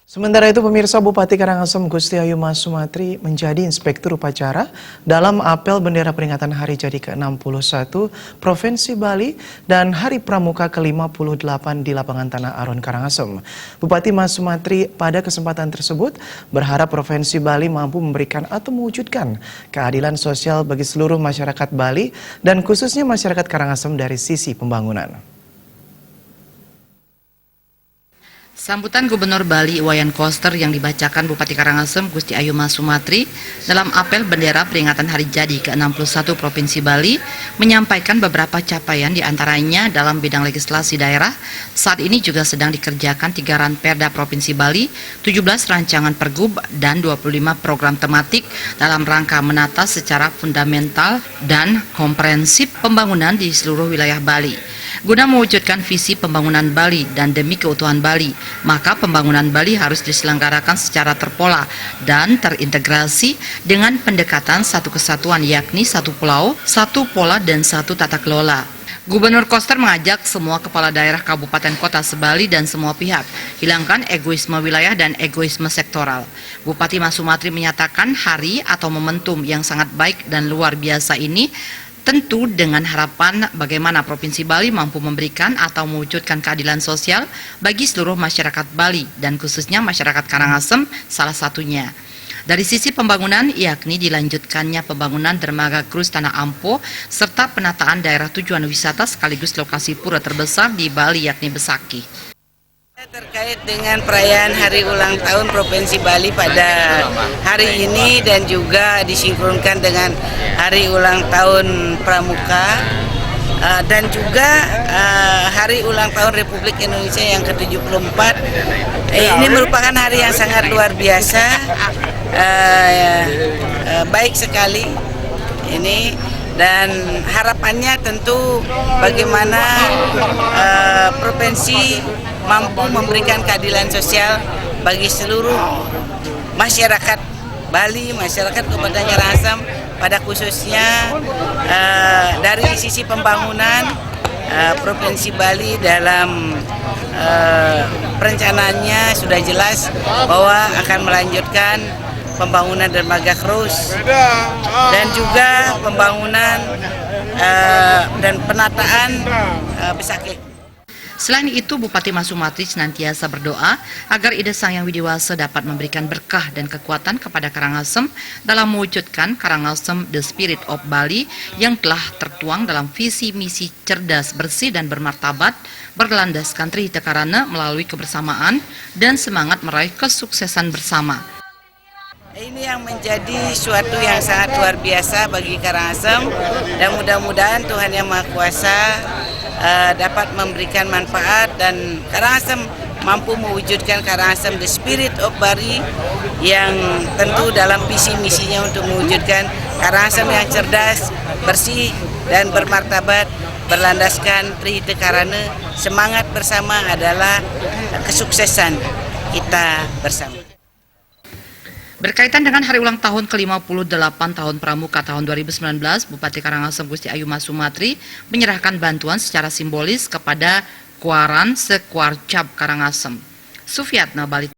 Sementara itu, pemirsa, Bupati Karangasem Gusti Ayu Mas Sumatri menjadi inspektur upacara dalam apel bendera peringatan Hari Jadi ke-61 Provinsi Bali dan Hari Pramuka ke-58 di lapangan Tanah Aron Karangasem. Bupati Mas Sumatri pada kesempatan tersebut berharap Provinsi Bali mampu memberikan atau mewujudkan keadilan sosial bagi seluruh masyarakat Bali dan khususnya masyarakat Karangasem dari sisi pembangunan. Sambutan Gubernur Bali Iwayan Koster yang dibacakan Bupati Karangasem Gusti Ayu Mas Sumatri dalam apel bendera peringatan Hari Jadi ke-61 Provinsi Bali menyampaikan beberapa capaian diantaranya dalam bidang legislasi daerah. Saat ini juga sedang dikerjakan 3 ranperda Provinsi Bali, 17 rancangan pergub, dan 25 program tematik dalam rangka menata secara fundamental dan komprehensif pembangunan di seluruh wilayah Bali. Guna mewujudkan visi pembangunan Bali dan demi keutuhan Bali, maka pembangunan Bali harus diselenggarakan secara terpola dan terintegrasi dengan pendekatan satu kesatuan, yakni satu pulau, satu pola, dan satu tata kelola. Gubernur Koster mengajak semua kepala daerah kabupaten kota se-Bali dan semua pihak hilangkan egoisme wilayah dan egoisme sektoral. Bupati Mas Sumatri menyatakan hari atau momentum yang sangat baik dan luar biasa ini tentu dengan harapan bagaimana Provinsi Bali mampu memberikan atau mewujudkan keadilan sosial bagi seluruh masyarakat Bali dan khususnya masyarakat Karangasem salah satunya. Dari sisi pembangunan, yakni dilanjutkannya pembangunan dermaga krus Tanah Ampo serta penataan daerah tujuan wisata sekaligus lokasi pura terbesar di Bali yakni Besaki. Terkait dengan perayaan Hari Ulang Tahun Provinsi Bali pada hari ini dan juga disinkronkan dengan Hari Ulang Tahun Pramuka dan juga Hari Ulang Tahun Republik Indonesia yang ke-74. Ini merupakan hari yang sangat luar biasa, baik sekali ini. Dan harapannya tentu bagaimana provinsi mampu memberikan keadilan sosial bagi seluruh masyarakat Bali, masyarakat Kabupaten Karangasem, pada khususnya dari sisi pembangunan Provinsi Bali dalam perencanaannya sudah jelas bahwa akan melanjutkan pembangunan dermaga krus dan juga pembangunan dan penataan Besaki. Selain itu, Bupati Mas Sumatri senantiasa berdoa agar Ide Sang Yang Widiwasa dapat memberikan berkah dan kekuatan kepada Karangasem dalam mewujudkan Karangasem The Spirit of Bali yang telah tertuang dalam visi misi cerdas, bersih, dan bermartabat berlandaskan Trihita Karana melalui kebersamaan dan semangat meraih kesuksesan bersama. Ini yang menjadi suatu yang sangat luar biasa bagi Karangasem dan mudah-mudahan Tuhan Yang Maha Kuasa dapat memberikan manfaat dan Karangasem mampu mewujudkan Karangasem The Spirit of Bali yang tentu dalam visi misinya untuk mewujudkan Karangasem yang cerdas, bersih, dan bermartabat berlandaskan Trihita Karana. Semangat bersama adalah kesuksesan kita bersama. Berkaitan dengan hari ulang tahun ke-58 tahun Pramuka tahun 2019, Bupati Karangasem Gusti Ayu Mas Sumatri menyerahkan bantuan secara simbolis kepada Kuaran Sekuarcap Karangasem. Sufiatna Bali.